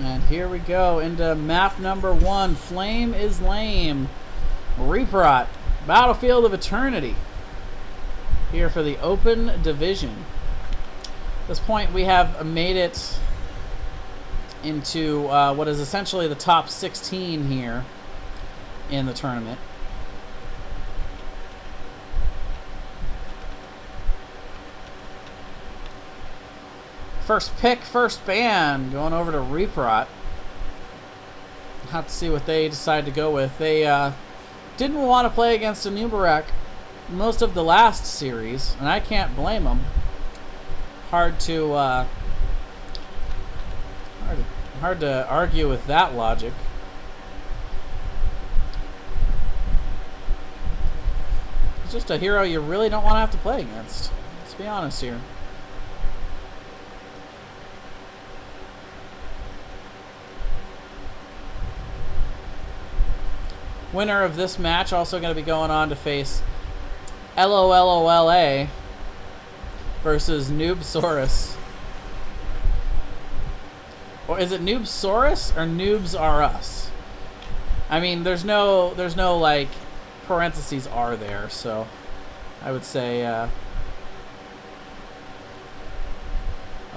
And here we go into map number 1. Flame is Lame. Reprot. Battlefield of Eternity. Here for the open division. At this point, we have made it into what is essentially the top 16 here in the tournament. First pick, first ban, going over to Reprot. Have to see what they decide to go with. They didn't want to play against a Nubarak most of the last series, and I can't blame them. Hard to argue with that logic. It's just a hero you really don't want to have to play against. Let's be honest here. Winner of this match also going to be going on to face LOLOLA versus Noobsaurus. Or is it Noobsaurus or Noobs Are Us? I mean, there's no like parentheses are there, so I would say oh,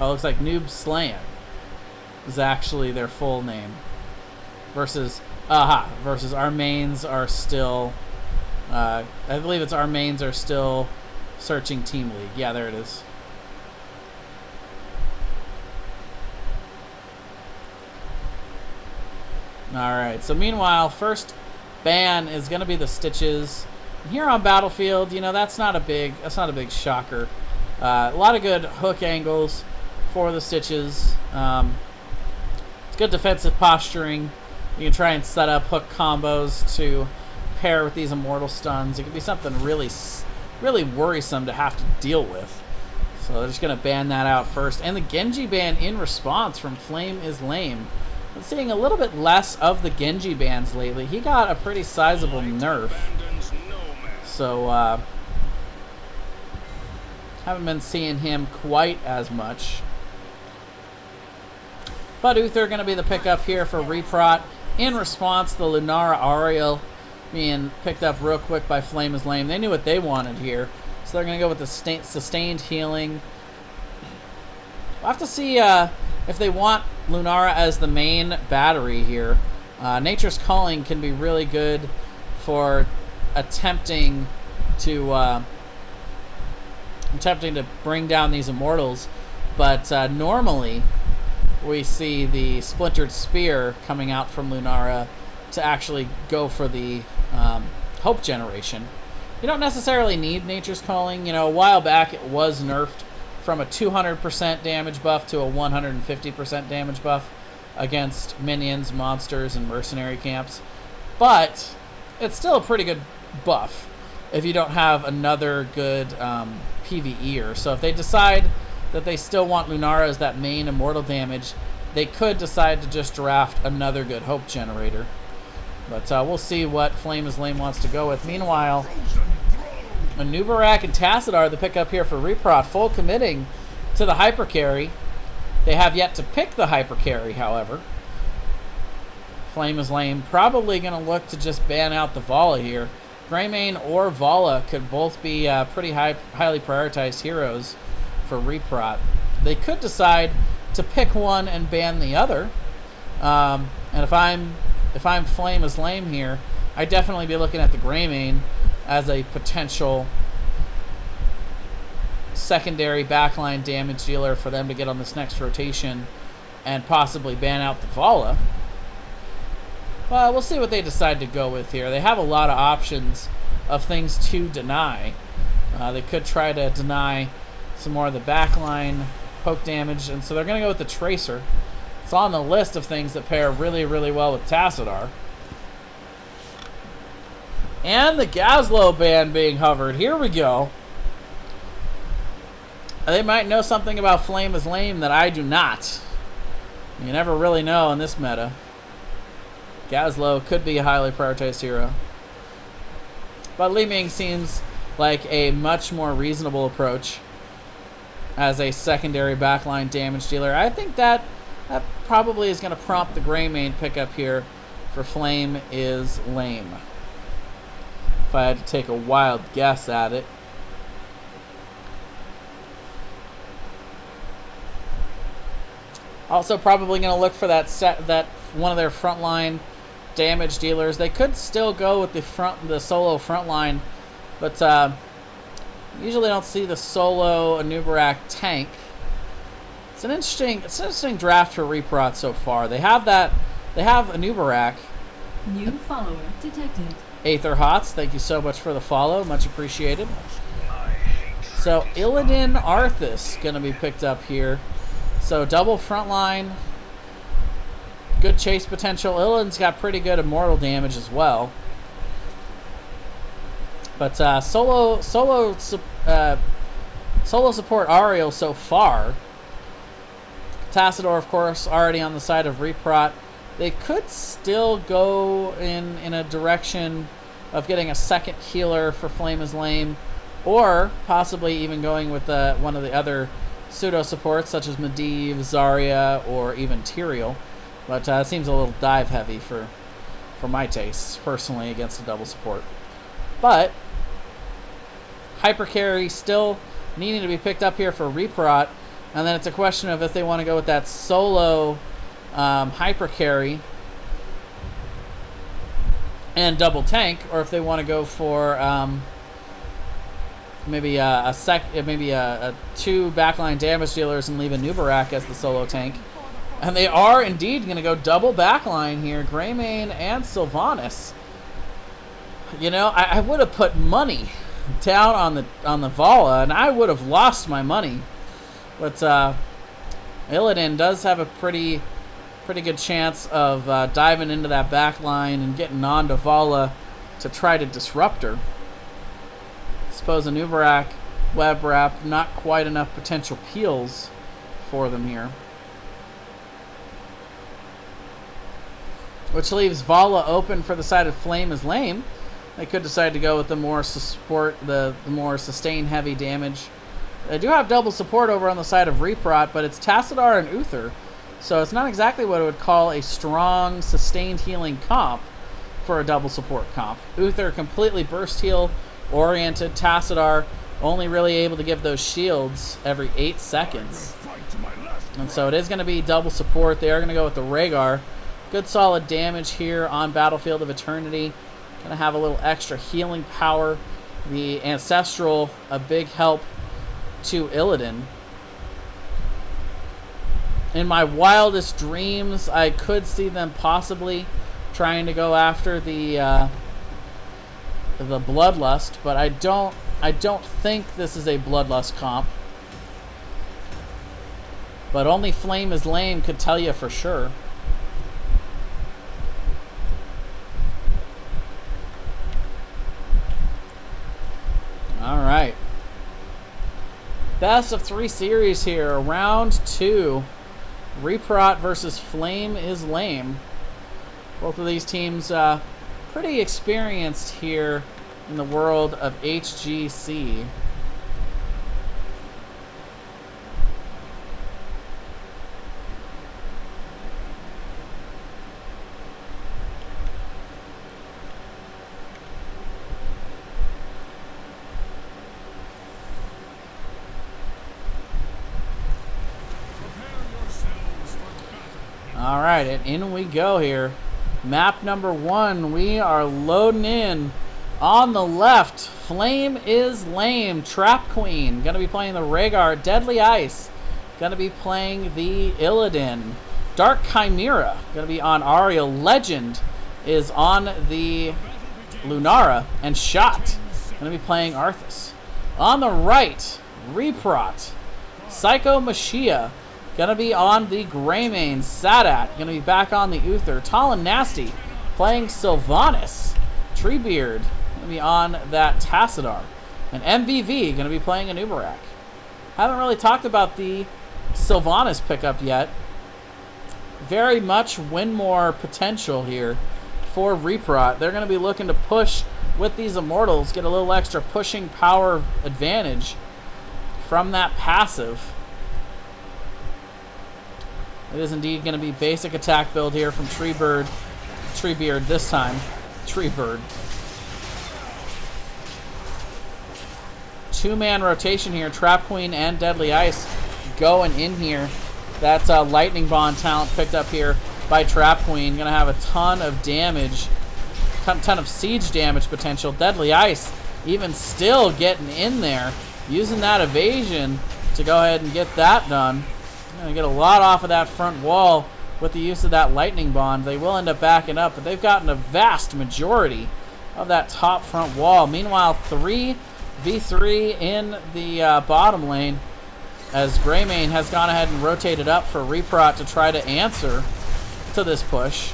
it looks like Noob Slaying is actually their full name. Versus versus Our Mains Are Still I believe it's Our Mains Are Still Searching Team League. Yeah, there it is. Alright, so meanwhile, first ban is going to be the Stitches. And here on Battlefield, you know, that's not a big shocker. A lot of good hook angles for the Stitches. It's good defensive posturing. You can try and set up hook combos to pair with these immortal stuns. It could be something really worrisome to have to deal with. So they're just going to ban that out first. And the Genji ban in response from Flame is Lame. I'm seeing a little bit less of the Genji bans lately. He got a pretty sizable nerf. So, haven't been seeing him quite as much. But Uther going to be the pickup here for Reprot. In response, the Lunara Ariel being picked up real quick by Flame is Lame. They knew what they wanted here. So they're going to go with the sustained healing. We'll have to see if they want Lunara as the main battery here. Nature's Calling can be really good for attempting to bring down these immortals. But normally we see the Splintered Spear coming out from Lunara to actually go for the hope generation. You don't necessarily need Nature's Calling. You know, a while back it was nerfed from a 200% damage buff to a 150% damage buff against minions, monsters, and mercenary camps. But it's still a pretty good buff if you don't have another good PvEer. So if they decide that they still want Lunara as that main immortal damage, they could decide to just draft another good hope generator. But we'll see what Flame is Lame wants to go with. Meanwhile, Nubarak and Tassadar, the pickup here for Reprot, full committing to the hyper carry. They have yet to pick the hyper carry, however. Flame is Lame probably going to look to just ban out the Vala here. Greymane or Vala could both be pretty highly prioritized heroes for Reprot. They could decide to pick one and ban the other. And if I'm Flame is Lame here, I'd definitely be looking at the Greymane as a potential secondary backline damage dealer for them to get on this next rotation and possibly ban out the Vala. Well, we'll see what they decide to go with here. They have a lot of options of things to deny. They could try to deny some more of the backline poke damage, and so they're going to go with the Tracer. It's on the list of things that pair really, really well with Tassadar. And the Gazlo ban being hovered. Here we go. They might know something about Flame is Lame that I do not. You never really know in this meta. Gazlo could be a highly prioritized hero. But Li Ming seems like a much more reasonable approach as a secondary backline damage dealer. I think that probably is going to prompt the Greymane pickup here for Flame is Lame. If I had to take a wild guess at it. Also probably going to look for that one of their frontline damage dealers. They could still go with the solo frontline, but usually don't see the solo Anubarak tank. It's an interesting draft for Reprot so far. They have Anubarak. New follower detected. Aether Hots, thank you so much for the follow, much appreciated. So Illidan Arthas gonna be picked up here. So double frontline, good chase potential. Illidan's got pretty good immortal damage as well. But solo support Ariel so far. Tassador, of course, already on the side of Reprot. They could still go in a direction of getting a second healer for Flame is Lame, or possibly even going with one of the other pseudo supports such as Medivh, Zarya, or even Tyrael. But it seems a little dive heavy for my tastes personally against a double support. But Hypercarry still needing to be picked up here for Reprot, and then it's a question of if they want to go with that solo Hypercarry and double tank, or if they want to go for maybe two backline damage dealers and leave a Anubarak as the solo tank. And they are indeed going to go double backline here, Greymane and Sylvanas. You know, I would have put money down on the Vala, and I would have lost my money. But Illidan does have a pretty good chance of diving into that back line and getting on to Vala to try to disrupt her. Suppose Anubarak, Web Wrap, not quite enough potential peels for them here. Which leaves Vala open for the side of Flame is Lame. They could decide to go with the more more sustain heavy damage. They do have double support over on the side of Reprot, but it's Tassadar and Uther. So it's not exactly what I would call a strong, sustained healing comp for a double support comp. Uther completely burst heal oriented. Tassadar only really able to give those shields every 8 seconds. And so it is going to be double support. They are going to go with the Rhaegar. Good solid damage here on Battlefield of Eternity. Going to have a little extra healing power. The Ancestral, a big help to Illidan. In my wildest dreams, I could see them possibly trying to go after the Bloodlust, but I don't think this is a Bloodlust comp. But only Flame is Lame could tell you for sure. All right. Best of 3 series here. Round 2. Reprot versus Flame is Lame. Both of these teams pretty experienced here in the world of HGC. All right, and in we go here. Map number 1, we are loading in. On the left, Flame is Lame, Trap Queen. Gonna be playing the Rhaegar, Deadly Ice. Gonna be playing the Illidan. Dark Chimera, gonna be on Ariel. Legend is on the Lunara. And Shot, gonna be playing Arthas. On the right, Reprot. Psycho Mashiach, gonna be on the Greymane. Sadat, gonna be back on the Uther. Tall and Nasty, playing Sylvanas. Treebeard, gonna be on that Tassadar. And MVV, gonna be playing Anubarak. Haven't really talked about the Sylvanas pickup yet. Very much win more potential here for Reprot. They're gonna be looking to push with these Immortals, get a little extra pushing power advantage from that passive. It is indeed going to be basic attack build here from Treebeard this time. Treebird. 2-man rotation here. Trap Queen and Deadly Ice going in here. That's Lightning Bond talent picked up here by Trap Queen. Going to have a ton of damage. Ton of siege damage potential. Deadly Ice even still getting in there. Using that evasion to go ahead and get that done. Going to get a lot off of that front wall with the use of that Lightning Bond. They will end up backing up, but they've gotten a vast majority of that top front wall. Meanwhile, 3v3 in the bottom lane as Greymane has gone ahead and rotated up for Reprot to try to answer to this push.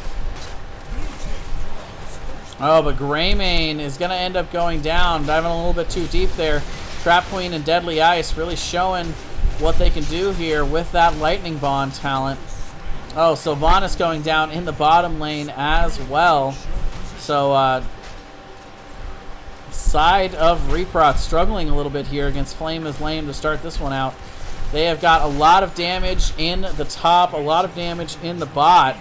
Oh, but Greymane is going to end up going down, diving a little bit too deep there. Trap Queen and Deadly Ice really showing what they can do here with that Lightning Bond talent. Oh, Sylvanas going down in the bottom lane as well. So, side of Reprot struggling a little bit here against Flame is Lame to start this one out. They have got a lot of damage in the top, a lot of damage in the bot.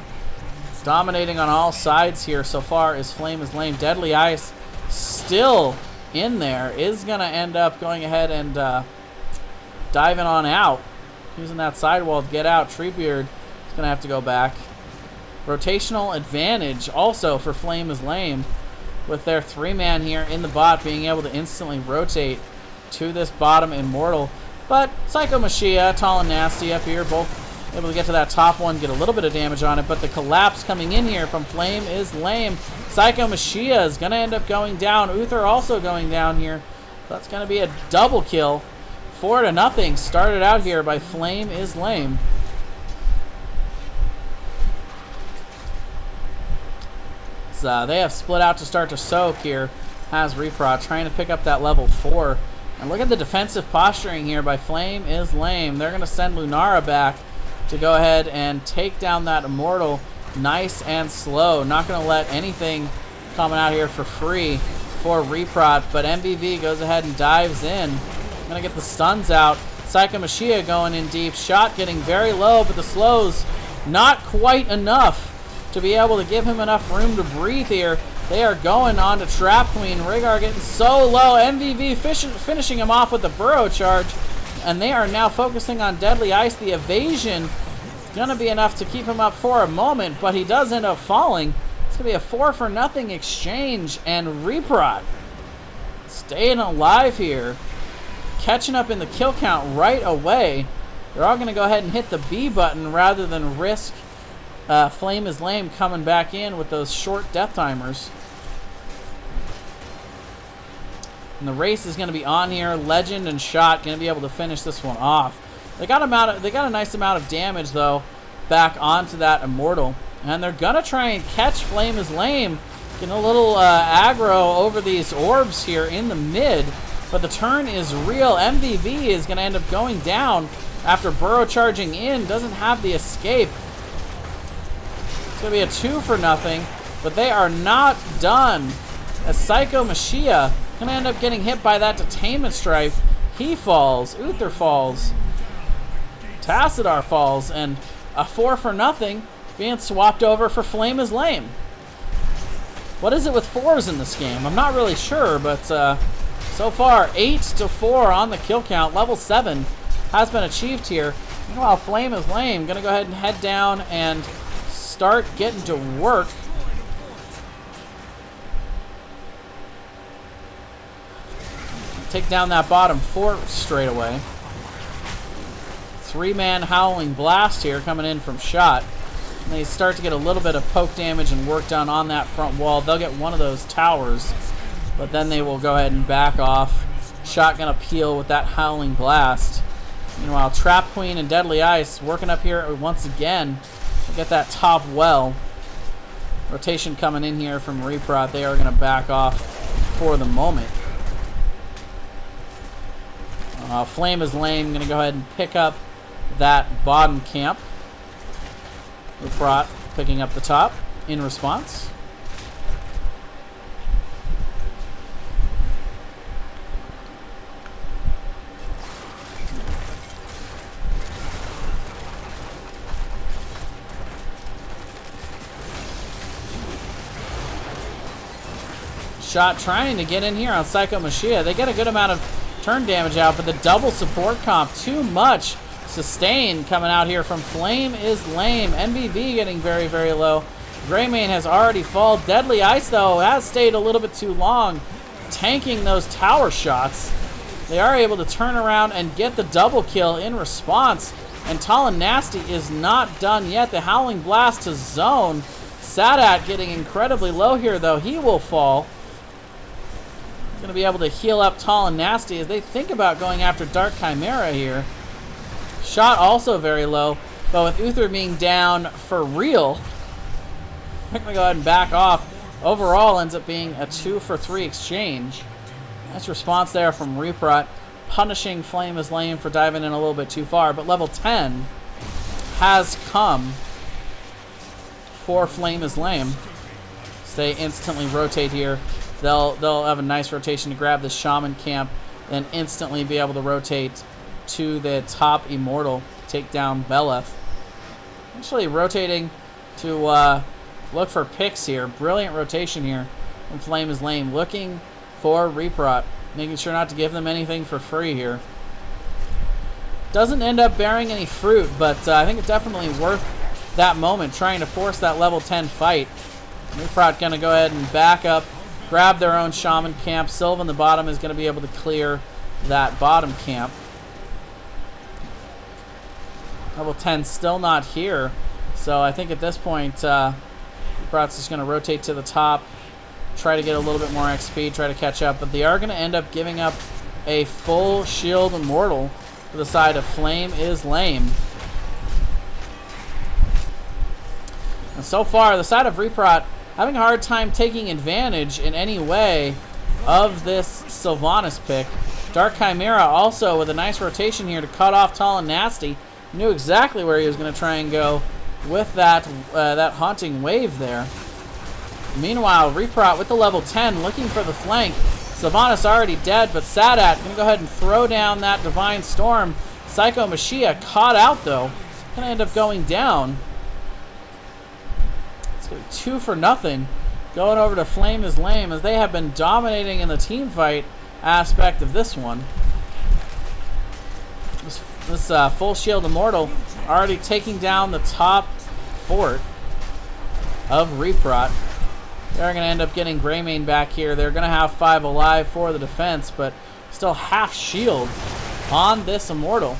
Dominating on all sides here so far is Flame is Lame. Deadly Ice still in there. Is going to end up going ahead and diving on out. Using that sidewall to get out. Treebeard is going to have to go back. Rotational advantage also for Flame is Lame. With their 3-man here in the bot being able to instantly rotate to this bottom Immortal. But Psycho Mashiach, tall and nasty up here, both able to get to that top one, get a little bit of damage on it, but the collapse coming in here from Flame is Lame. Psycho Mashiach is going to end up going down. Uther also going down here. That's going to be a double kill. 4-0 started out here by Flame is Lame. So they have split out to start to soak here. Has Reprot trying to pick up that level 4. And look at the defensive posturing here by Flame is Lame. They're going to send Lunara back to go ahead and take down that Immortal nice and slow. Not going to let anything coming out here for free for Reprot, but MVV goes ahead and dives in. Going to get the stuns out. Psycho Mashiach going in deep. Shot getting very low, but the slows not quite enough to be able to give him enough room to breathe here. They are going on to Trap Queen. Rhaegar getting so low. MVV finishing him off with the burrow charge. And they are now focusing on Deadly Ice. The evasion is going to be enough to keep him up for a moment, but he does end up falling. It's going to be a 4-0 exchange, and Reprot staying alive here. Catching up in the kill count right away. They're all going to go ahead and hit the B button rather than risk Flame is Lame coming back in with those short death timers. And the race is going to be on here. Legend and Shot going to be able to finish this one off. They got a nice amount of damage, though, back onto that Immortal. And they're going to try and catch Flame is Lame. Getting a little aggro over these orbs here in the mid. But the turn is real. MVV is going to end up going down after burrow charging in. Doesn't have the escape. It's going to be a 2-0. But they are not done. As Psycho Mashiach going to end up getting hit by that Detainment Strike. He falls. Uther falls. Tassadar falls. And a 4-0 being swapped over for Flame is Lame. What is it with 4s in this game? I'm not really sure, but so far 8-4 on the kill count. Level 7 has been achieved here. Meanwhile, Flame is Lame. Going to go ahead and head down and start getting to work. Take down that bottom fort straight away. 3-man Howling Blast here coming in from Shot. And they start to get a little bit of poke damage and work done on that front wall. They'll get one of those towers, but then they will go ahead and back off. Shot gonna peel with that Howling Blast. Meanwhile, Trap Queen and Deadly Ice working up here once again to get that top well. Rotation coming in here from Reprot. They are gonna back off for the moment. Flame is Lame. Gonna go ahead and pick up that bottom camp. Reprot picking up the top in response. Shot trying to get in here on Psycho Machia. They get a good amount of turn damage out, but the double support comp, too much sustain coming out here from Flame is Lame. NBV getting very, very low. Greymane has already fallen. Deadly Ice, though, has stayed a little bit too long, tanking those tower shots. They are able to turn around and get the double kill in response. And Tall and Nasty is not done yet. The Howling Blast to zone. Sadat getting incredibly low here, though. He will fall. He's going to be able to heal up Tall and Nasty as they think about going after Dark Chimera here. Shot also very low, but with Uther being down for real, I'm going to go ahead and back off. Overall ends up being a 2-for-3 exchange. Nice response there from Reprot, punishing Flame is Lame for diving in a little bit too far. But level 10 has come for Flame is Lame. So they instantly rotate here. They'll have a nice rotation to grab the Shaman camp and instantly be able to rotate to the top Immortal, take down Beleth. Actually rotating to look for picks here. Brilliant rotation here from Flame is Lame. Looking for Reprot, making sure not to give them anything for free here. Doesn't end up bearing any fruit, but I think it's definitely worth that moment, trying to force that level 10 fight. Reprot going to go ahead and back up, grab their own Shaman camp. Sylvan, the bottom, is going to be able to clear that bottom camp. Level 10 still not here, so I think at this point, Reprot's just going to rotate to the top, try to get a little bit more XP, try to catch up, but they are going to end up giving up a full shield Immortal to the side of Flame is Lame. And so far, the side of Reprot having a hard time taking advantage in any way of this Sylvanas pick. Dark Chimera also with a nice rotation here to cut off Tall and Nasty. Knew exactly where he was going to try and go with that that Haunting Wave there. Meanwhile, Reprot with the level 10 looking for the flank. Sylvanas already dead, but Sadat going to go ahead and throw down that Divine Storm. Psycho Machia caught out, though. Going to end up going down. It's going to be 2-for-0 going over to Flame is Lame as they have been dominating in the team fight aspect of this one. This full shield Immortal already taking down the top fort of Reprot. They're going to end up getting Greymane back here. They're going to have 5 alive for the defense, but still half shield on this Immortal.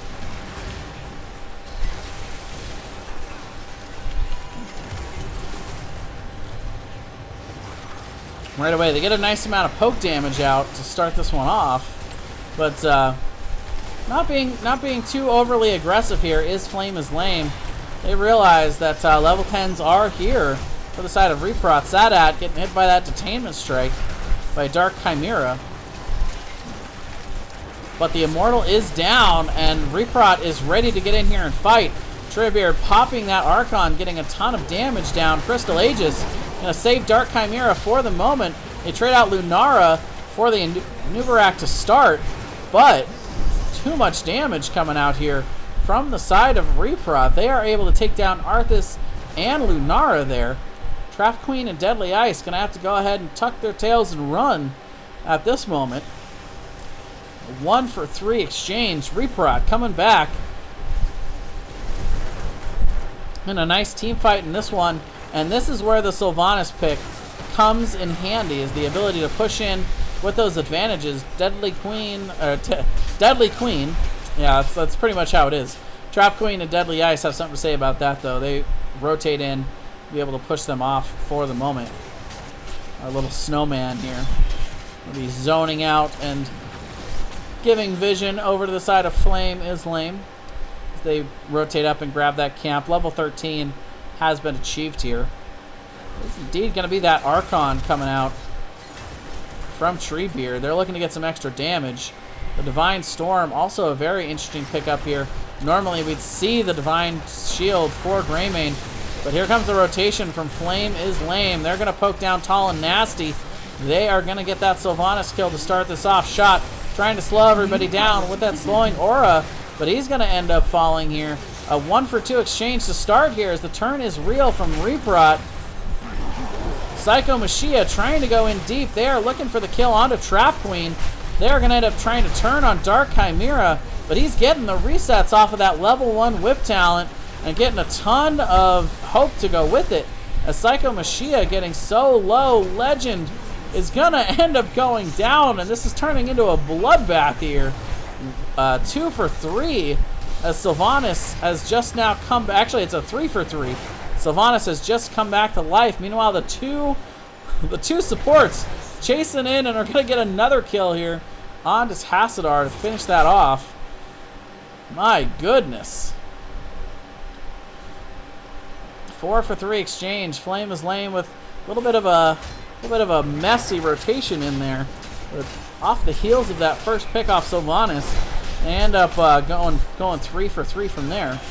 Right away, they get a nice amount of poke damage out to start this one off, but not being too overly aggressive here is Flame is Lame. They realize that level 10s are here for the side of Reprot. Sadat getting hit by that Detainment Strike by Dark Chimera. But the Immortal is down, and Reprot is ready to get in here and fight. Treebeard popping that Archon, getting a ton of damage down. Crystal Aegis going to save Dark Chimera for the moment. They trade out Lunara for the Nubarak to start, but too much damage coming out here from the side of Reprot. They are able to take down Arthas and Lunara there. Trap Queen and Deadly Ice going to have to go ahead and tuck their tails and run at this moment. A 1-for-3 exchange. Reprot coming back in a nice team fight in this one. And this is where the Sylvanas pick comes in handy, is the ability to push in with those advantages. Deadly Queen, yeah, that's pretty much how it is. Trap Queen and Deadly Ice have something to say about that, though. They rotate in, be able to push them off for the moment. Our little snowman here will be zoning out and giving vision over to the side of Flame is Lame. As they rotate up and grab that camp. Level 13 has been achieved here. It's indeed going to be that Archon coming out from Treebeard. They're looking to get some extra damage. The Divine Storm, also a very interesting pickup here. Normally we'd see the Divine Shield for Greymane, but here comes the rotation from Flame is Lame. They're going to poke down Tall and Nasty. They are going to get that Sylvanas kill to start this off. Shot trying to slow everybody down with that slowing aura, but he's going to end up falling here. A 1-for-2 exchange to start here as the turn is real from Reprot. Psycho Machia trying to go in deep. They are looking for the kill onto Trap Queen. They're going to end up trying to turn on Dark Chimera, but he's getting the resets off of that level 1 whip talent and getting a ton of hope to go with it. As Psycho Machia getting so low, Legend is going to end up going down, and this is turning into a bloodbath here. 2 for 3, as Sylvanas has just now come back. Actually, it's a 3 for 3. Sylvanas has just come back to life. Meanwhile, the two supports chasing in and are going to get another kill here on to Hassadar to finish that off. My goodness. 4 for 3 exchange. Flame is lame with a little bit of a messy rotation in there. But off the heels of that first pick off Sylvanas, they end up going 3 for 3 from there.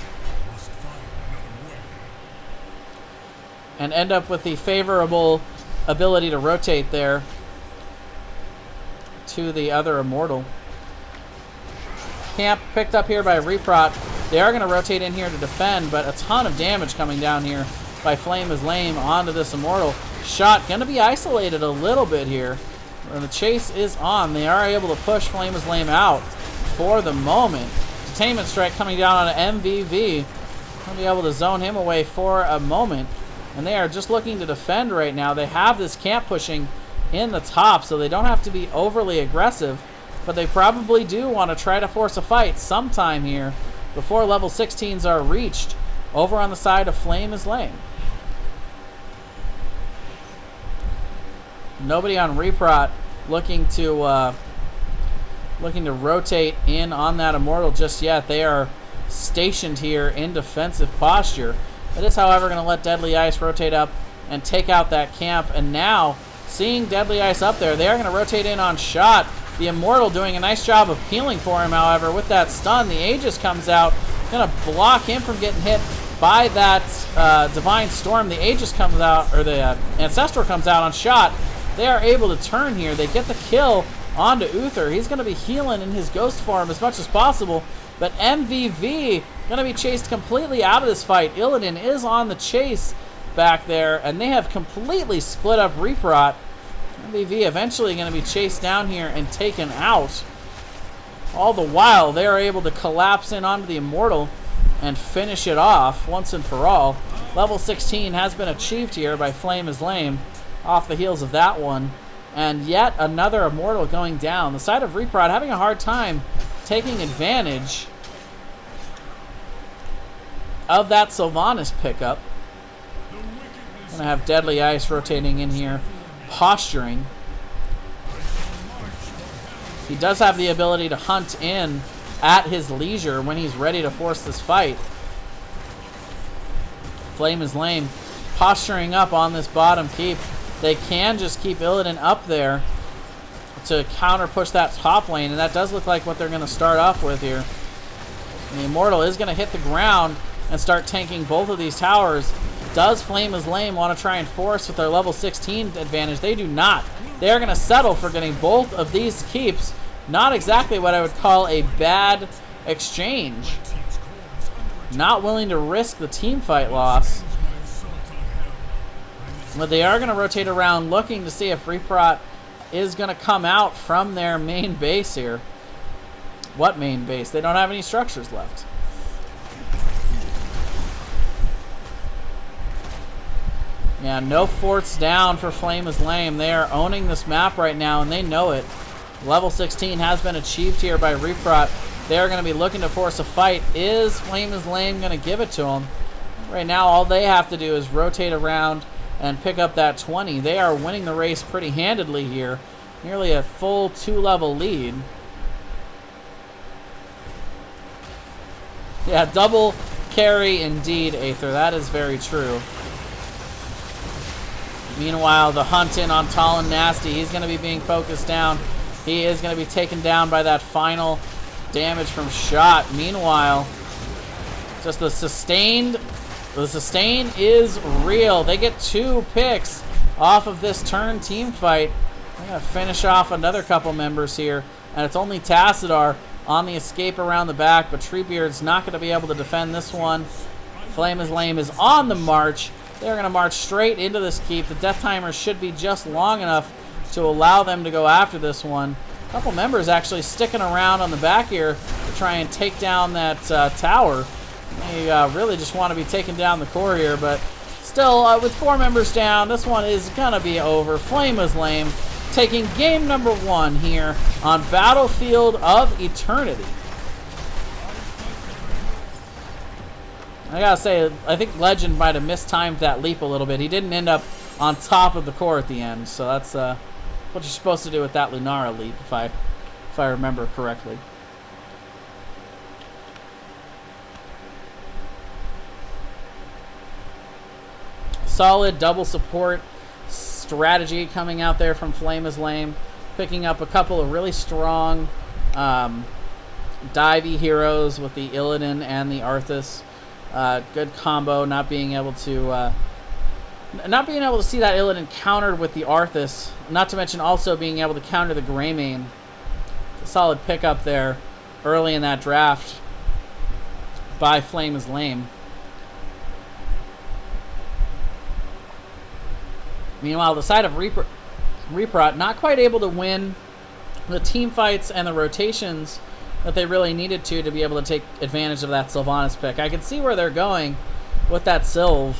And end up with the favorable ability to rotate there to the other Immortal. Camp picked up here by Reprot. They are going to rotate in here to defend, but a ton of damage coming down here by Flame is Lame onto this Immortal. Shot going to be isolated a little bit here. And the chase is on. They are able to push Flame is Lame out for the moment. Containment Strike coming down on an MVV. Going to be able to zone him away for a moment. And they are just looking to defend right now. They have this camp pushing in the top, so they don't have to be overly aggressive. But they probably do want to try to force a fight sometime here before level 16s are reached over on the side of Flame is Lame. Nobody on Reprot looking to rotate in on that Immortal just yet. They are stationed here in defensive posture. It is, however, going to let Deadly Ice rotate up and take out that camp. And now, seeing Deadly Ice up there, they are going to rotate in on Shot. The Immortal doing a nice job of peeling for him, however, with that stun. The Aegis comes out, going to block him from getting hit by that Divine Storm. The Aegis comes out, or the Ancestral comes out on Shot. They are able to turn here. They get the kill onto Uther. He's going to be healing in his ghost form as much as possible. But MVV going to be chased completely out of this fight. Illidan is on the chase back there, and they have completely split up Reprot. MVV eventually going to be chased down here and taken out. All the while, they are able to collapse in onto the Immortal and finish it off once and for all. Level 16 has been achieved here by Flame is Lame off the heels of that one. And yet another Immortal going down. The side of Reprot having a hard time taking advantage of that Sylvanas pickup. Gonna have Deadly Ice rotating in here, posturing. He does have the ability to hunt in at his leisure when he's ready to force this fight. Flame is Lame, posturing up on this bottom keep. They can just keep Illidan up there to counter push that top lane, and that does look like what they're going to start off with here. And the Immortal is going to hit the ground and start tanking both of these towers. Does Flame is Lame want to try and force with their level 16 advantage? They do not. They are going to settle for getting both of these keeps. Not exactly what I would call a bad exchange. Not willing to risk the team fight loss. But they are going to rotate around looking to see if Reprot is going to come out from their main base here. What main base? They don't have any structures left. Yeah, no forts down for Flame is Lame. They are owning this map right now, and they know it. Level 16 has been achieved here by Reprot. They are going to be looking to force a fight. Is Flame is Lame going to give it to them? Right now, all they have to do is rotate around and pick up that 20. They are winning the race pretty handedly here. Nearly a full 2-level lead. Yeah, double carry indeed, Aether. That is very true. Meanwhile, the hunt in on Tall and Nasty. He's going to be being focused down. He is going to be taken down by that final damage from Shot. Meanwhile, just the sustain is real. They get 2 picks off of this turn team fight. They're going to finish off another couple members here. And it's only Tassadar on the escape around the back. But Treebeard's not going to be able to defend this one. Flame is Lame is on the march. They're going to march straight into this keep. The death timer should be just long enough to allow them to go after this one. A couple members actually sticking around on the back here to try and take down that tower. They really just want to be taking down the core here, but still, with 4 members down, this one is going to be over. Flame is lame, taking game number 1 here on Battlefield of Eternity. I gotta say, I think Legend might have mistimed that leap a little bit. He didn't end up on top of the core at the end, so that's what you're supposed to do with that Lunara leap, if I remember correctly. Solid double support strategy coming out there from Flame is Lame, picking up a couple of really strong divey heroes with the Illidan and the Arthas. Good combo, not being able to see that Illidan countered with the Arthas, not to mention also being able to counter the Greymane. A solid pickup there early in that draft by Flame is Lame. Meanwhile, the side of Reprot not quite able to win the team fights and the rotations that they really needed to be able to take advantage of that Sylvanas pick. I can see where they're going with that Sylv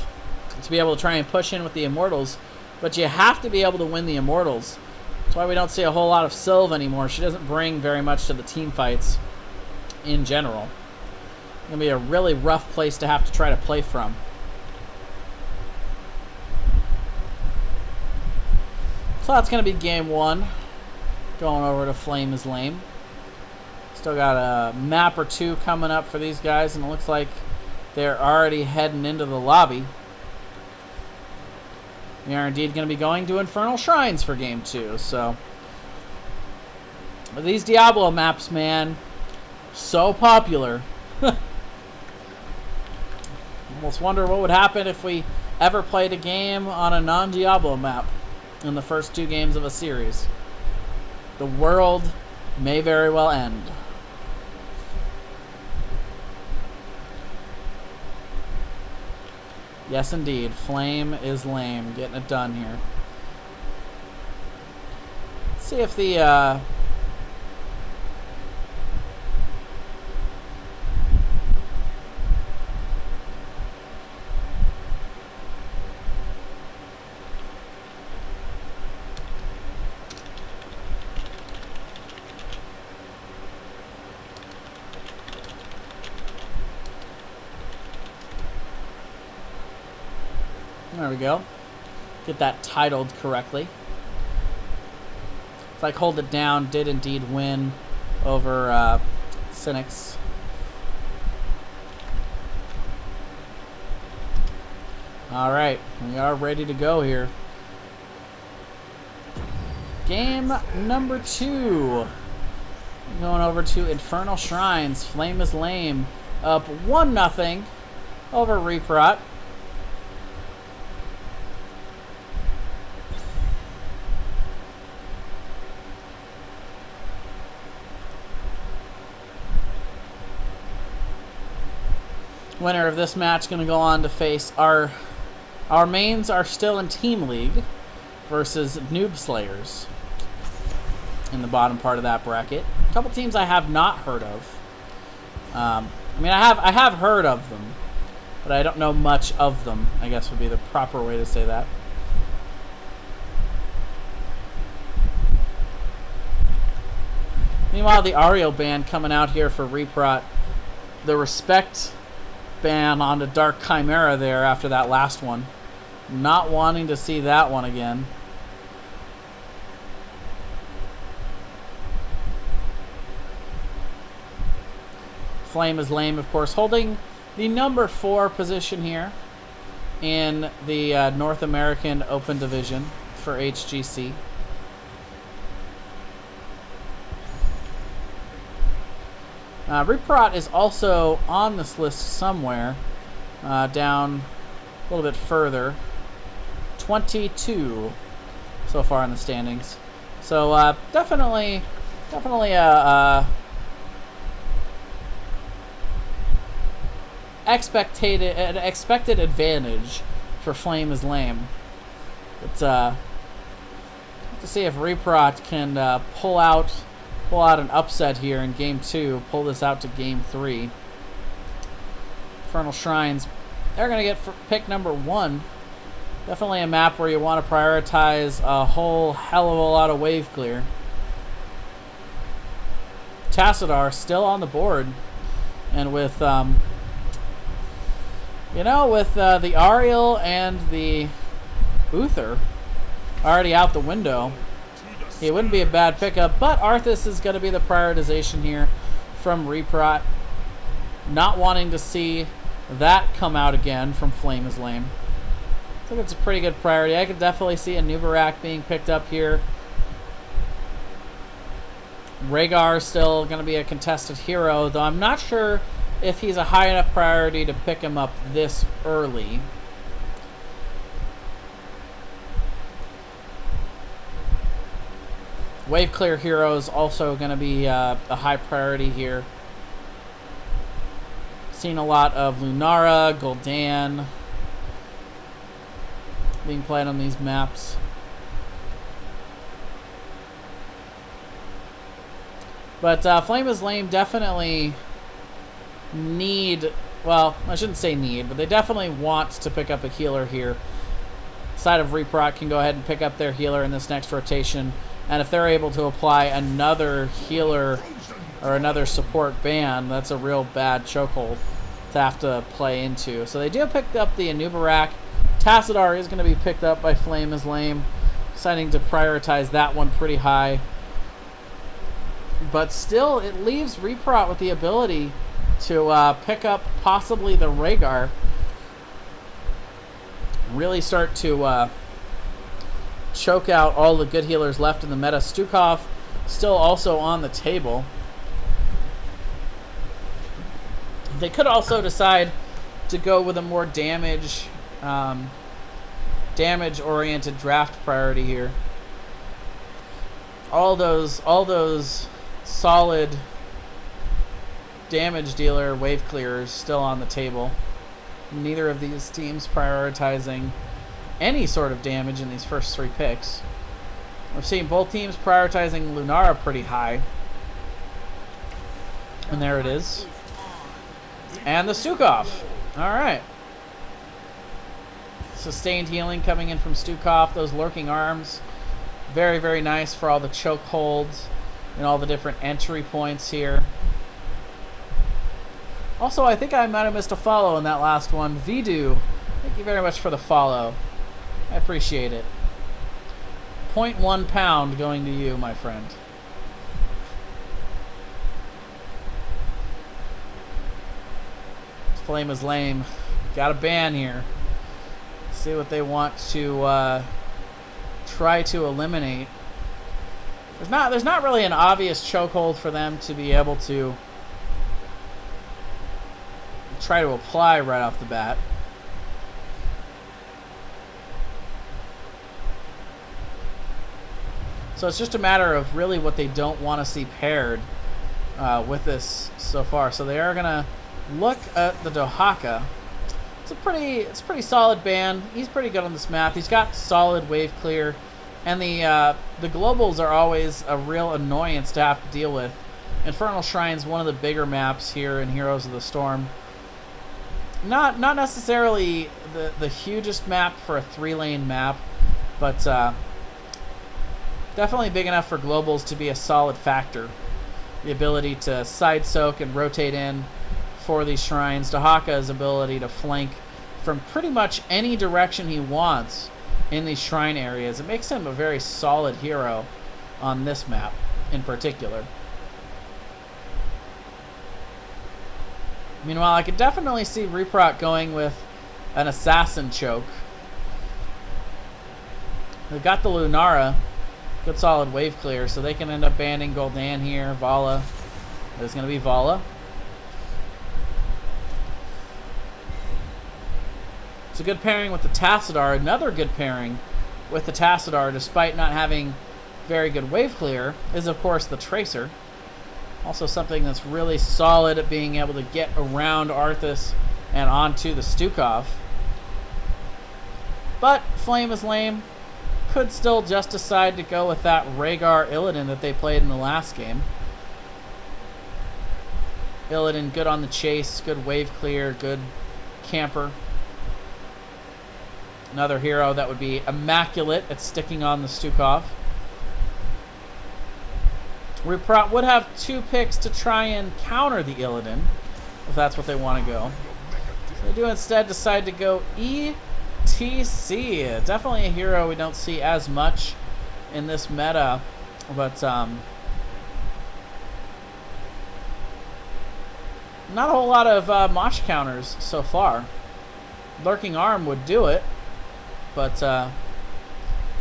to be able to try and push in with the Immortals, but you have to be able to win the Immortals. That's why we don't see a whole lot of Sylv anymore. She doesn't bring very much to the team fights in general. It's going to be a really rough place to have to try to play from. So that's going to be game 1. Going over to Flame is Lame. Still got a map or 2 coming up for these guys, and it looks like they're already heading into the lobby. We are indeed going to be going to Infernal Shrines for game 2, so. But these Diablo maps, man, so popular. Almost wonder what would happen if we ever played a game on a non-Diablo map in the first 2 games of a series. The world may very well end. Yes, indeed. Flame is Lame. Getting it done here. Let's see if the there we go. Get that titled correctly. It's like Hold It Down did indeed win over Cynics. Alright, we are ready to go here. Game number 2. Going over to Infernal Shrines. Flame is Lame. Up 1-0 over Reprot. Winner of this match going to go on to face our mains are still in Team League versus Noob Slayers in the bottom part of that bracket. A couple teams I have not heard of. I mean, I have heard of them, but I don't know much of them, I guess would be the proper way to say that. Meanwhile, the Ariel band coming out here for Reprot. The Respect ban on the Dark Chimera there after that last one. Not wanting to see that one again. Flame is Lame, of course, holding the number 4 position here in the North American Open Division for HGC. Reprot is also on this list somewhere, down a little bit further. 22 so far in the standings. So definitely a an expected advantage for Flame is Lame. But to see if Reprot can pull out an upset here in Game 2, pull this out to Game 3. Infernal Shrines, they're going to get pick number 1. Definitely a map where you want to prioritize a whole hell of a lot of wave clear. Tassadar still on the board, and with the Ariel and the Uther already out the window, it wouldn't be a bad pickup. But Arthas is going to be the prioritization here from Reprot, not wanting to see that come out again from Flame is Lame. I think it's a pretty good priority. I could definitely see a Nubarak being picked up here. Rhaegar still going to be a contested hero, though I'm not sure if he's a high enough priority to pick him up this early. Wave clear hero is also going to be a high priority here. Seen a lot of Lunara, Gul'dan being played on these maps. But Flame is Lame definitely need, well, I shouldn't say need, but they definitely want to pick up a healer here. Side of Reprot can go ahead and pick up their healer in this next rotation. And if they're able to apply another healer or another support ban, that's a real bad chokehold to have to play into. So they do pick up the Anubarak. Tassadar is going to be picked up by Flame is Lame, deciding to prioritize that one pretty high. But still, it leaves Reprot with the ability to pick up possibly the Rhaegar. Really start to choke out all the good healers left in the meta. Stukov still also on the table. They could also decide to go with a more damage-oriented draft priority here. All those solid damage dealer wave clearers still on the table. Neither of these teams prioritizing any sort of damage in these first 3 picks. We've seen both teams prioritizing Lunara pretty high. And there it is. And the Stukov. Alright. Sustained healing coming in from Stukov. Those lurking arms. Very, very nice for all the choke holds and all the different entry points here. Also, I think I might have missed a follow in that last one. Vidu, thank you very much for the follow. I appreciate it. 0.1 pound going to you, my friend. Flame is Lame. Got a ban here. See what they want to try to eliminate. There's not really an obvious chokehold for them to be able to try to apply right off the bat. So it's just a matter of really what they don't want to see paired with this so far. So they are gonna look at the Dohaka. It's a pretty solid ban. He's pretty good on this map. He's got solid wave clear, and the globals are always a real annoyance to have to deal with. Infernal Shrine's one of the bigger maps here in Heroes of the Storm. Not necessarily the hugest map for a 3-lane map, but definitely big enough for globals to be a solid factor. The ability to side soak and rotate in for these shrines. Dohaka's ability to flank from pretty much any direction he wants in these shrine areas. It makes him a very solid hero on this map in particular. Meanwhile, I could definitely see Reprot going with an assassin choke. They've got the Lunara, good solid wave clear, so they can end up banning Gul'dan here. Vala. There's going to be Vala. It's a good pairing with the Tassadar. Another good pairing with the Tassadar, despite not having very good wave clear, is of course the Tracer. Also something that's really solid at being able to get around Arthas and onto the Stukov. But Flame is lame. Could still just decide to go with that Rhaegar Illidan that they played in the last game. Illidan good on the chase, good wave clear, good camper. Another hero that would be immaculate at sticking on the Stukov. Reprot would have 2 picks to try and counter the Illidan, if that's what they want to go. So they do instead decide to go ETC. Definitely a hero we don't see as much in this meta, but not a whole lot of Mosh counters so far. Lurking Arm would do it, but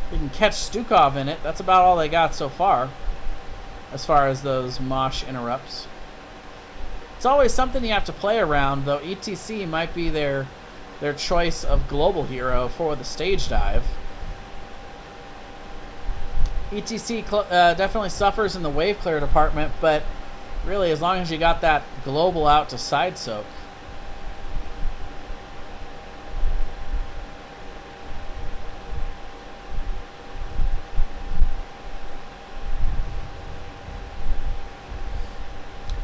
we can catch Stukov in it. That's about all they got so far as those Mosh interrupts. It's always something you have to play around, though ETC might be their choice of global hero for the stage dive. ETC definitely suffers in the wave clear department, but really as long as you got that global out to side soak.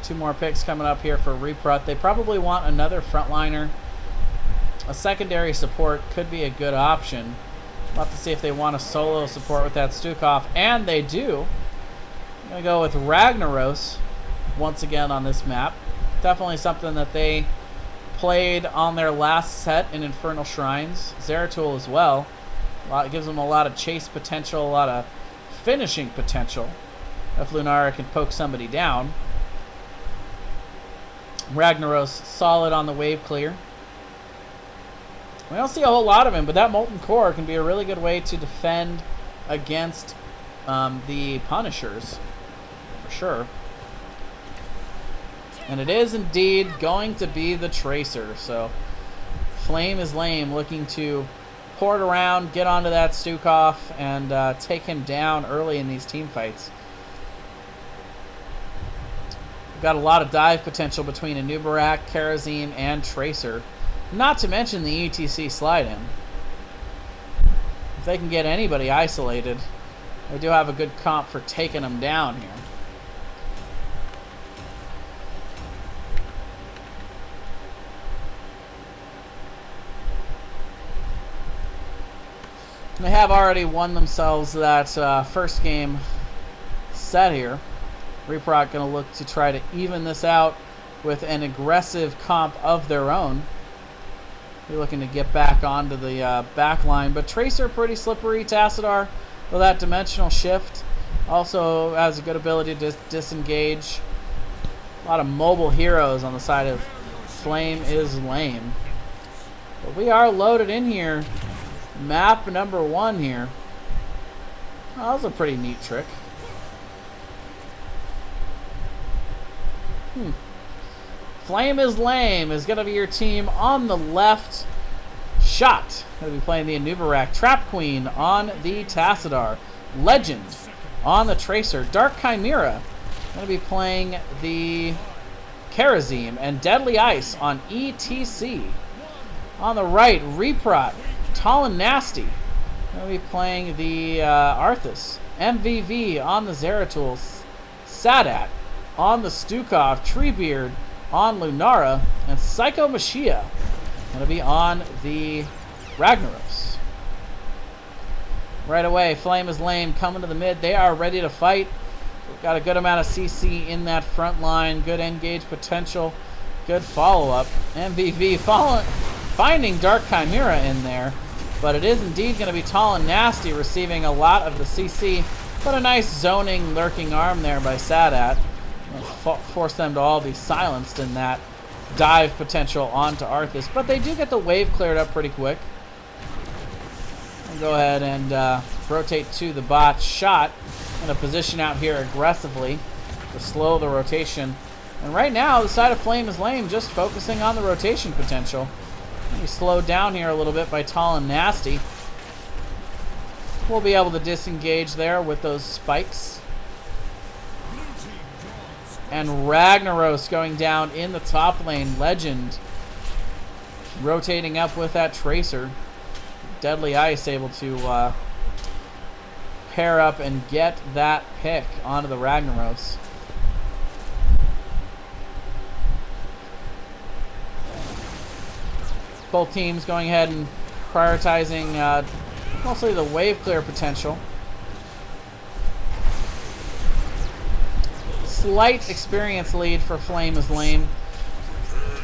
Two more picks coming up here for Reprot. They probably want another frontliner. A secondary support could be a good option. We'll have to see if they want a solo support with that Stukov, and they do. I'm going to go with Ragnaros once again on this map. Definitely something that they played on their last set in Infernal Shrines. Zeratul as well. It gives them a lot of chase potential, a lot of finishing potential if Lunara can poke somebody down. Ragnaros solid on the wave clear. We don't see a whole lot of him, but that Molten Core can be a really good way to defend against the Punishers, for sure. And it is indeed going to be the Tracer, so Flame is lame, looking to port around, get onto that Stukov, and take him down early in these team fights. We've got a lot of dive potential between Anubarak, Karazim, and Tracer. Not to mention the ETC slide-in. If they can get anybody isolated, they do have a good comp for taking them down here. They have already won themselves that first game set here. Reprot going to look to try to even this out with an aggressive comp of their own. They're looking to get back onto the back line. But Tracer pretty slippery. Tassadar with that dimensional shift. Also has a good ability to disengage. A lot of mobile heroes on the side of Flame is lame. But we are loaded in here. Map number 1 here. Oh, that was a pretty neat trick. Flame is lame is going to be your team on the left. Shot. Going to be playing the Anubarak. Trap Queen on the Tassadar. Legend on the Tracer. Dark Chimera going to be playing the Karazim. And Deadly Ice on ETC. On the right, Reprot. Tall and Nasty going to be playing the Arthas. MVV on the Zeratul. Sadat on the Stukov. Treebeard on Lunara, and Psycho Machia going to be on the Ragnaros. Right away, Flame is lame, coming to the mid. They are ready to fight. We've got a good amount of CC in that front line, good engage potential, good follow-up. MVV finding Dark Chimera in there, but it is indeed going to be Tall and Nasty receiving a lot of the CC, but a nice zoning Lurking Arm there by Sadat. Force them to all be silenced in that dive potential onto Arthas. But they do get the wave cleared up pretty quick. I'll go ahead and rotate to the bot. Shot in a position out here aggressively to slow the rotation. And right now, the side of Flame is lame, just focusing on the rotation potential. He's slowed down here a little bit by Tall and Nasty. We'll be able to disengage there with those spikes. And Ragnaros going down in the top lane. Legend rotating up with that Tracer. Deadly Ice able to pair up and get that pick onto the Ragnaros. Both teams going ahead and prioritizing mostly the wave clear potential. Slight experience lead for Flame is Lame,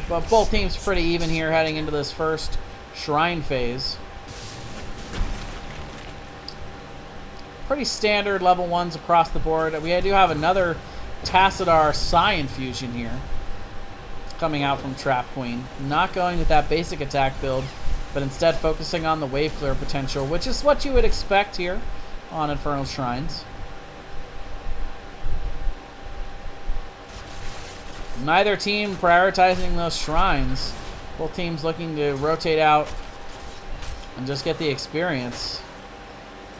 but both teams pretty even here heading into this first Shrine phase. Pretty standard level 1s across the board. We do have another Tassadar Psi Infusion here coming out from Trap Queen. Not going with that basic attack build, but instead focusing on the wave clear potential, which is what you would expect here on Infernal Shrines. Neither team prioritizing those shrines. Both teams looking to rotate out and just get the experience.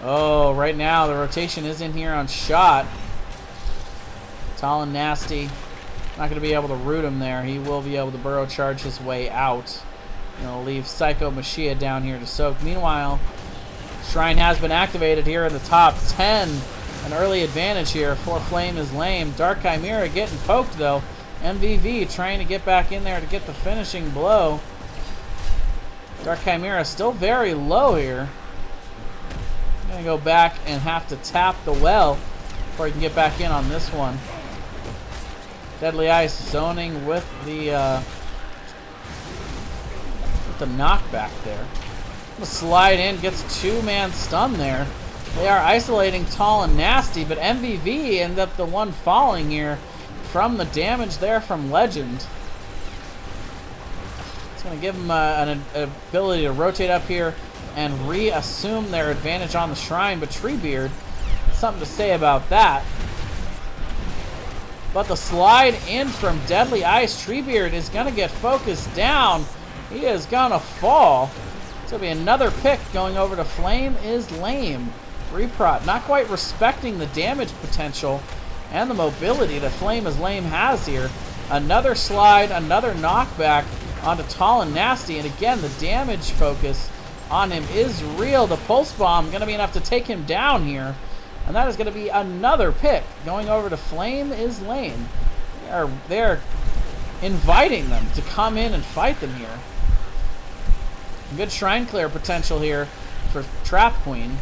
Oh, right now the rotation is in here on Shot. Tall and Nasty. Not going to be able to root him there. He will be able to burrow charge his way out. He'll leave Psycho Mashiach down here to soak. Meanwhile, Shrine has been activated here in the top 10. An early advantage here for Flame is Lame. Dark Chimera getting poked though. MVV trying to get back in there to get the finishing blow. Dark Chimera still very low here. Gonna go back and have to tap the well before he can get back in on this one. Deadly Ice zoning with the knockback there. The slide in, gets 2-man stun there. They are isolating Tall and Nasty, but MVV ended up the one falling here from the damage there from Legend. It's going to give them an ability to rotate up here and reassume their advantage on the Shrine, but Treebeard, something to say about that. But the slide in from Deadly Ice, Treebeard is going to get focused down. He is going to fall. It's going to be another pick going over to Flame is Lame. Reprot not quite respecting the damage potential and the mobility that Flame is Lame has here. Another slide, another knockback onto Tall and Nasty, and again the damage focus on him is real. The Pulse Bomb going to be enough to take him down here, and that is going to be another pick going over to Flame is Lame. They're inviting them to come in and fight them here. Good Shrine clear potential here for Trap Queen.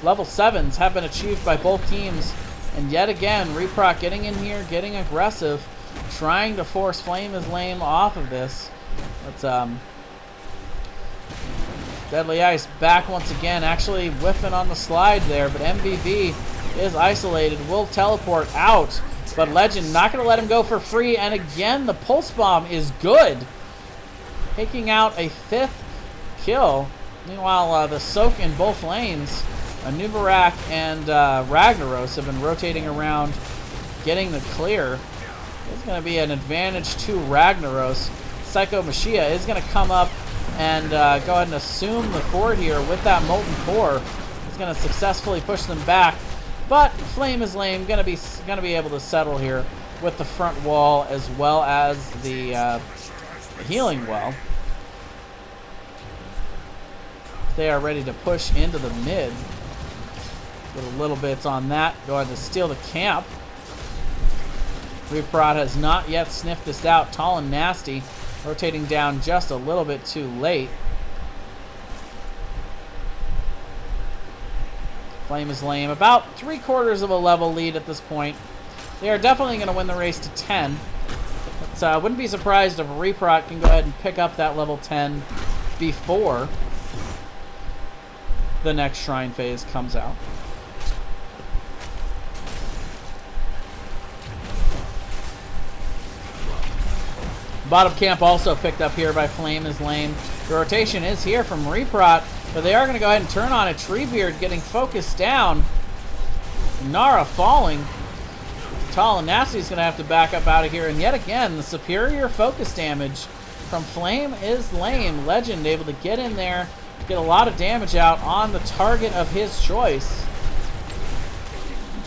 Level 7s have been achieved by both teams, and yet again Reprot getting in here, getting aggressive, trying to force Flame is Lame off of this. But Deadly Ice back once again, actually whiffing on the slide there, but MVV is isolated, will teleport out, but Legend not going to let him go for free, and again the Pulse Bomb is good, taking out a 5th kill. Meanwhile, the soak in both lanes, Anubarak and Ragnaros have been rotating around, getting the clear. It's going to be an advantage to Ragnaros. Psycho Mashiach is going to come up and go ahead and assume the fort here with that Molten Core. He's going to successfully push them back, but Flame is Lame going to be able to settle here with the front wall as well as the healing well. They are ready to push into the mid. Little bits on that. Go ahead to steal the camp. Reprot has not yet sniffed this out. Tall and Nasty rotating down just a little bit too late. Flame is Lame. About 3/4 of a level lead at this point. They are definitely going to win the race to 10. But I wouldn't be surprised if Reprot can go ahead and pick up that level 10 before the next Shrine phase comes out. Bottom camp also picked up here by Flame is Lame. The rotation is here from Reprot, but they are going to go ahead and turn on a Treebeard, getting focused down. Nara falling. Tall and Nasty is going to have to back up out of here, and yet again, the superior focus damage from Flame is Lame. Legend able to get in there, get a lot of damage out on the target of his choice.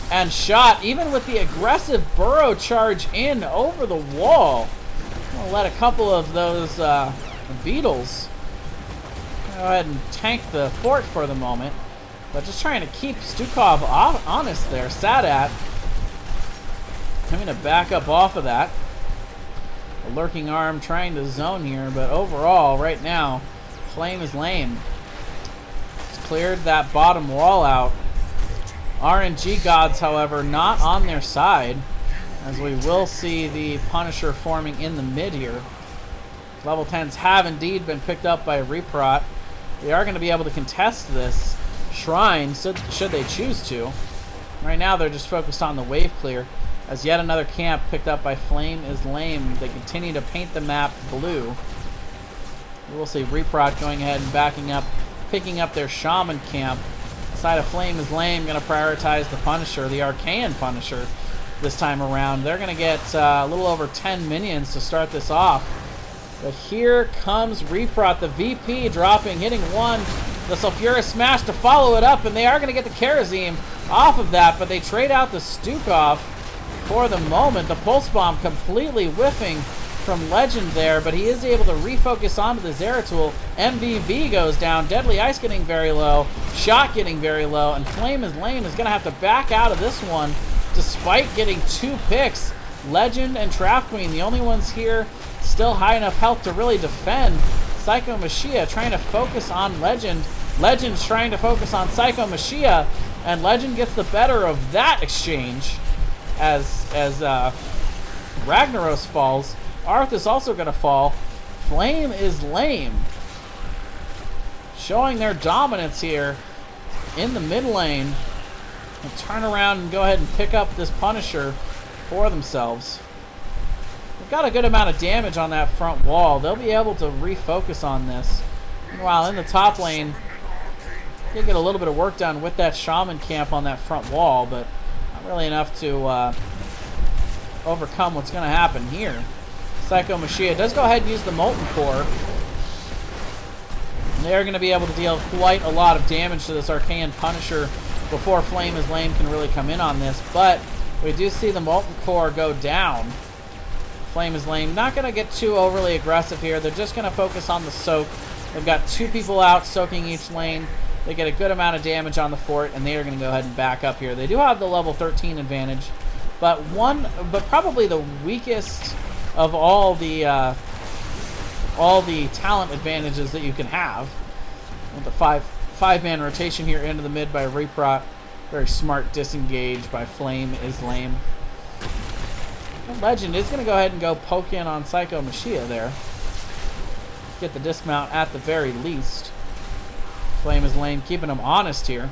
And Shot, even with the aggressive burrow charge in over the wall, I'll let a couple of those beetles go ahead and tank the fort for the moment. But just trying to keep Stukov honest there. Sadat having to back up off of that. A lurking arm trying to zone here, but overall, right now, Flame is lame. It's cleared that bottom wall out. RNG gods, however, not on their side, as we will see the Punisher forming in the mid here. Level 10s have indeed been picked up by Reprot. They are going to be able to contest this shrine, should they choose to. Right now, they're just focused on the wave clear. As yet another camp picked up by Flame is Lame. They continue to paint the map blue. We'll see Reprot going ahead and backing up, picking up their Shaman camp. Side of Flame is Lame, going to prioritize the Punisher, the Arcane Punisher this time around. They're going to get a little over 10 minions to start this off. But here comes Reprot, the VP dropping, hitting one. The Sulfuris Smash to follow it up, and they are going to get the Karazim off of that, but they trade out the Stukov for the moment. The Pulse Bomb completely whiffing from Legend there, but he is able to refocus onto the Zeratul. MVV goes down. Deadly Ice getting very low. Shot getting very low, and Flame is Lame is going to have to back out of this one despite getting 2 picks. Legend and Trap Queen, the only ones here still high enough health to really defend. Psycho Mashiach trying to focus on Legend. Legend's trying to focus on Psycho Mashiach, and Legend gets the better of that exchange as Ragnaros falls. Arth is also going to fall. Flame is Lame, showing their dominance here in the mid lane. And turn around and go ahead and pick up this Punisher for themselves. They've got a good amount of damage on that front wall. They'll be able to refocus on this. Meanwhile, in the top lane, they get a little bit of work done with that Shaman camp on that front wall, but not really enough to overcome what's going to happen here. Psycho Mashiach does go ahead and use the Molten Core. And they're going to be able to deal quite a lot of damage to this Arcane Punisher before Flame is Lame can really come in on this, but we do see the Molten Core go down. Flame is Lame not going to get too overly aggressive here. They're just going to focus on the soak. They've got 2 people out soaking each lane. They get a good amount of damage on the fort, and they are going to go ahead and back up here. They do have the level 13 advantage, but probably the weakest of all the talent advantages that you can have. With the five-man rotation here into the mid by Reprot. Very smart disengage by Flame is Lame. And Legend is going to go ahead and go poke in on Psycho Mashiach there. Get the dismount at the very least. Flame is Lame, keeping him honest here.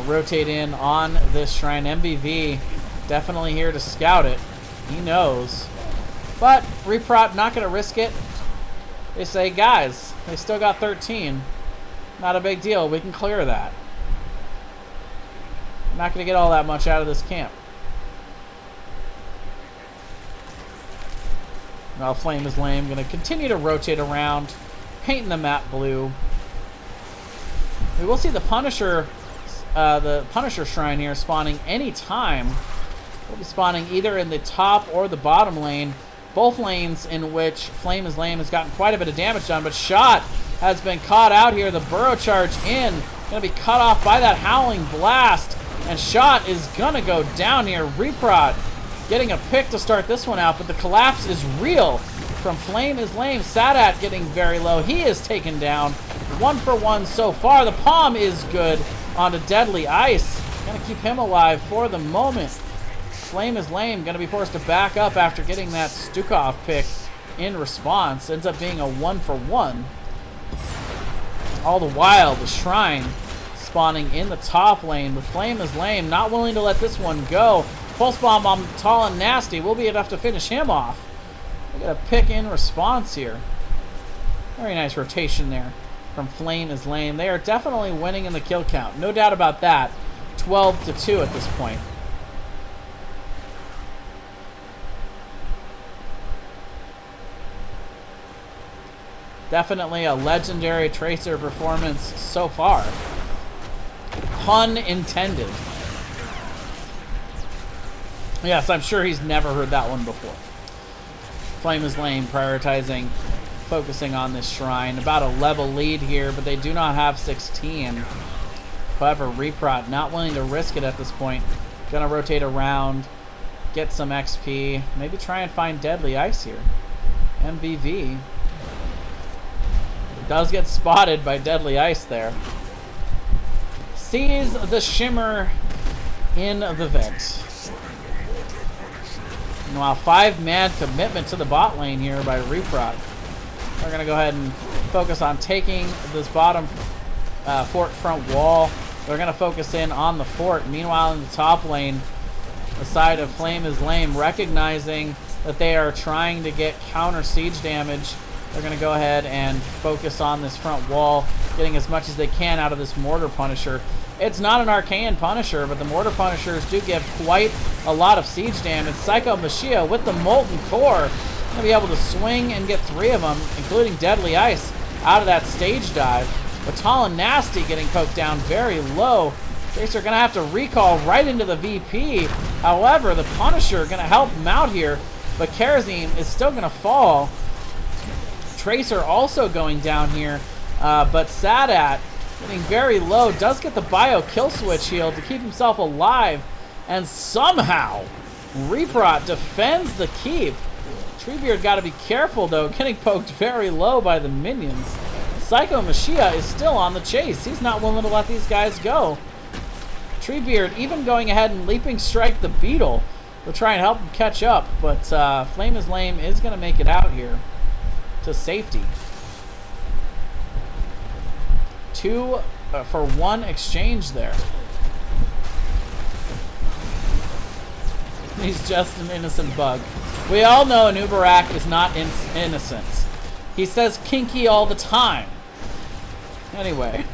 Rotate in on this shrine. MVV definitely here to scout it. He knows. But Reprot not going to risk it. They say, guys, they still got 13. Not a big deal. We can clear that. Not going to get all that much out of this camp. Well, Flame is Lame. Going to continue to rotate around, painting the map blue. We will see the Punisher Shrine here spawning any time. We'll be spawning either in the top or the bottom lane. Both lanes in which Flame is Lame has gotten quite a bit of damage done, but Shot has been caught out here. The Burrow Charge in. Going to be cut off by that Howling Blast. And Shot is going to go down here. Reprot getting a pick to start this one out, but the collapse is real from Flame is Lame. Sadat getting very low. He is taken down. 1 for 1 so far. The Palm is good onto Deadly Ice. Going to keep him alive for the moment. Flame is Lame, going to be forced to back up after getting that Stukov pick in response. Ends up being a 1 for 1. All the while, the Shrine spawning in the top lane, but Flame is Lame not willing to let this one go. Pulse Bomb on Tall and Nasty will be enough to finish him off. We got a pick in response here. Very nice rotation there from Flame is Lame. They are definitely winning in the kill count. No doubt about that. 12-2 at this point. Definitely a legendary Tracer performance so far. Pun intended. Yes, I'm sure he's never heard that one before. Flame is lame, prioritizing, focusing on this shrine. About a level lead here, but they do not have 16. However, Reprot not willing to risk it at this point. Gonna rotate around, get some XP, maybe try and find Deadly Ice here. MVV does get spotted by Deadly Ice there. Sees the shimmer in the vent. Meanwhile, 5-man commitment to the bot lane here by Reprot. They're going to go ahead and focus on taking this bottom fort front wall. They're going to focus in on the fort. Meanwhile, in the top lane, the side of Flame is Lame, recognizing that they are trying to get counter siege damage. They're going to go ahead and focus on this front wall, getting as much as they can out of this Mortar Punisher. It's not an Arcane Punisher, but the Mortar Punishers do give quite a lot of siege damage. Psycho Machia with the Molten Core going to be able to swing and get 3 of them, including Deadly Ice, out of that stage dive. But Tall and Nasty getting poked down very low. Tracer going to have to recall right into the VP. However, the Punisher going to help him out here, but Karazim is still going to fall. Tracer also going down here, but Sadat getting very low, does get the bio kill switch heal to keep himself alive, and somehow Reprot defends the keep. Treebeard got to be careful though, getting poked very low by the minions. Psycho Machia is still on the chase. He's not willing to let these guys go. Treebeard even going ahead and leaping strike the Beetle to try and help him catch up, but Flame is Lame is going to make it out here to safety. 2 for 1 exchange there. He's just an innocent bug. We all know Nubarak is not innocent. He says kinky all the time. Anyway,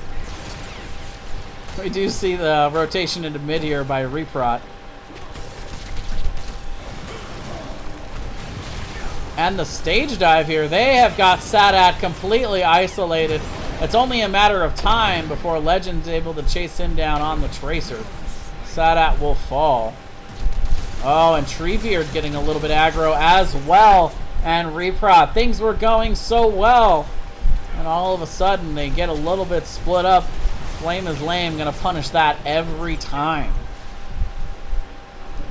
we do see the rotation into mid here by Reprot. And the stage dive here, they have got Sadat completely isolated. It's only a matter of time before Legend's able to chase him down on the Tracer. Sadat will fall. Oh, and Treebeard getting a little bit aggro as well. And Reprot, things were going so well. And all of a sudden, they get a little bit split up. Flame is Lame, gonna punish that every time.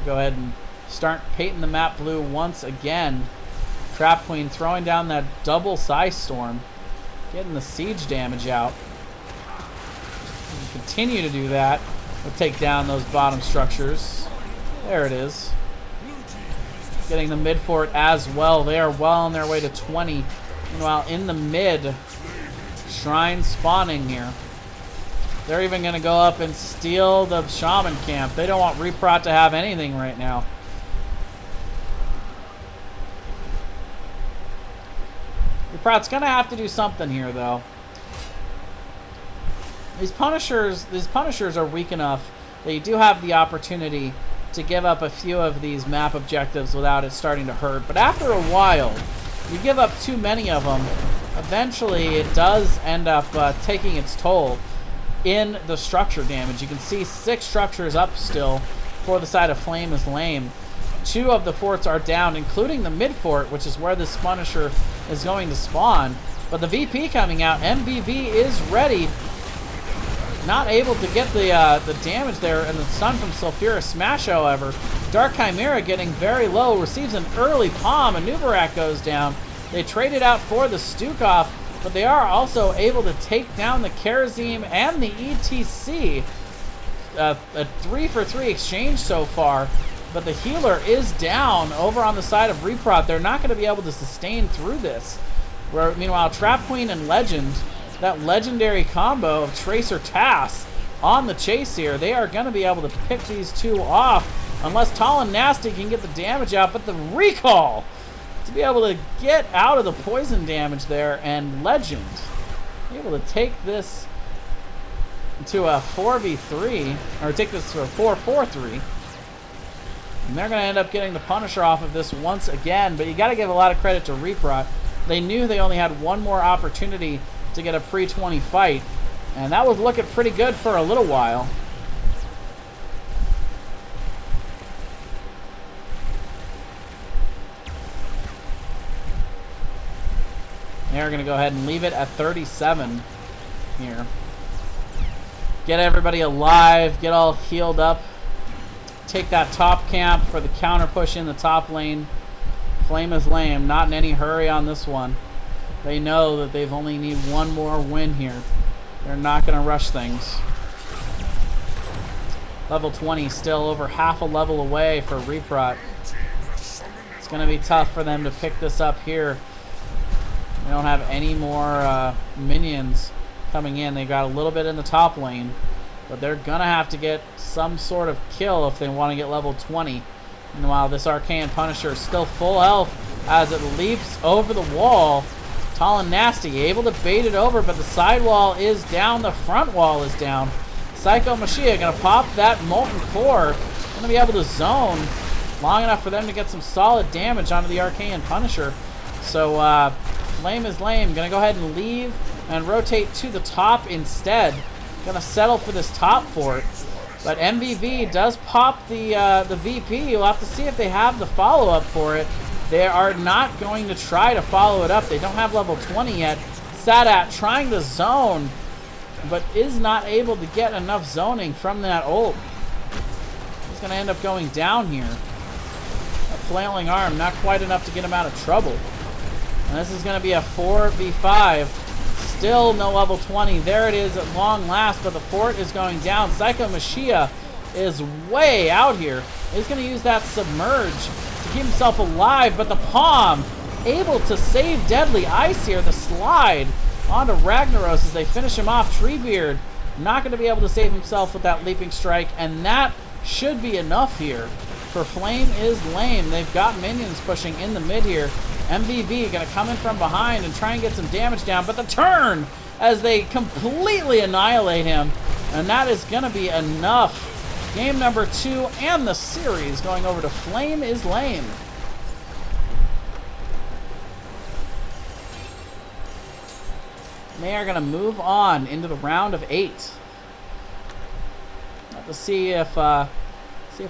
Go ahead and start painting the map blue once again. Trap Queen throwing down that double Psy Storm. Getting the siege damage out. Continue to do that. We'll take down those bottom structures. There it is. Getting the mid fort as well. They are well on their way to 20. Meanwhile, in the mid, Shrine spawning here. They're even going to go up and steal the Shaman camp. They don't want Reprot to have anything right now. Reprot's going to have to do something here, though. These Punishers are weak enough that you do have the opportunity to give up a few of these map objectives without it starting to hurt. But after a while, you give up too many of them, eventually it does end up taking its toll in the structure damage. You can see 6 structures up still for the side of Flame is Lame. 2 of the forts are down, including the mid fort, which is where this Punisher is going to spawn. But the VP coming out, MVV is ready. Not able to get the damage there, and the stun from Sulfurous Smash, however. Dark Chimera getting very low, receives an early palm, and Nubarak goes down. They traded out for the Stukov, but they are also able to take down the Karazim and the ETC. A 3-for-3 exchange so far, but the healer is down over on the side of Reprot. They're not going to be able to sustain through this. Where, meanwhile, Trap Queen and Legend, that legendary combo of Tracer Tass on the chase here, they are going to be able to pick these 2 off unless Tall and Nasty can get the damage out. But the recall to be able to get out of the poison damage there, and Legend able to take this to a 4v3, or take this to a 4-4-3. And they're going to end up getting the Punisher off of this once again, but you got to give a lot of credit to Reprot. They knew they only had one more opportunity to get a pre-20 fight, and that was looking pretty good for a little while. They're going to go ahead and leave it at 37 here. Get everybody alive. Get all healed up. Take that top camp for the counter push in the top lane. Flame is lame. Not in any hurry on this one. They know that they've only need one more win here. They're not going to rush things. Level 20 still over half a level away for Reprot. It's going to be tough for them to pick this up here. They don't have any more minions coming in. They got a little bit in the top lane, but they're going to have to get some sort of kill if they want to get level 20. Meanwhile, this Arcane Punisher is still full health as it leaps over the wall. Tall and Nasty able to bait it over, but the side wall is down. The front wall is down. Psycho Mashiach going to pop that Molten Core. Going to be able to zone long enough for them to get some solid damage onto the Arcane Punisher. So Flame is lame. Going to go ahead and leave and rotate to the top instead. Going to settle for this top fort. But MVV does pop the VP. You'll have to see if they have the follow-up for it. They are not going to try to follow it up. They don't have level 20 yet. Sadat trying to zone, but is not able to get enough zoning from that ult. He's going to end up going down here. A flailing arm, not quite enough to get him out of trouble. And this is going to be a 4v5. Still no level 20. There it is at long last, but the fort is going down. Psycho Mashiach is way out here. He's going to use that Submerge to keep himself alive, but the Palm able to save Deadly Ice here. The slide onto Ragnaros as they finish him off. Treebeard not going to be able to save himself with that Leaping Strike, and that should be enough here for Flame is lame. They've got minions pushing in the mid here. MVV going to come in from behind and try and get some damage down, but the turn as they completely annihilate him, and that is going to be enough. Game number 2 and the series going over to Flame is lame. They are going to move on into the round of 8. Have to see if we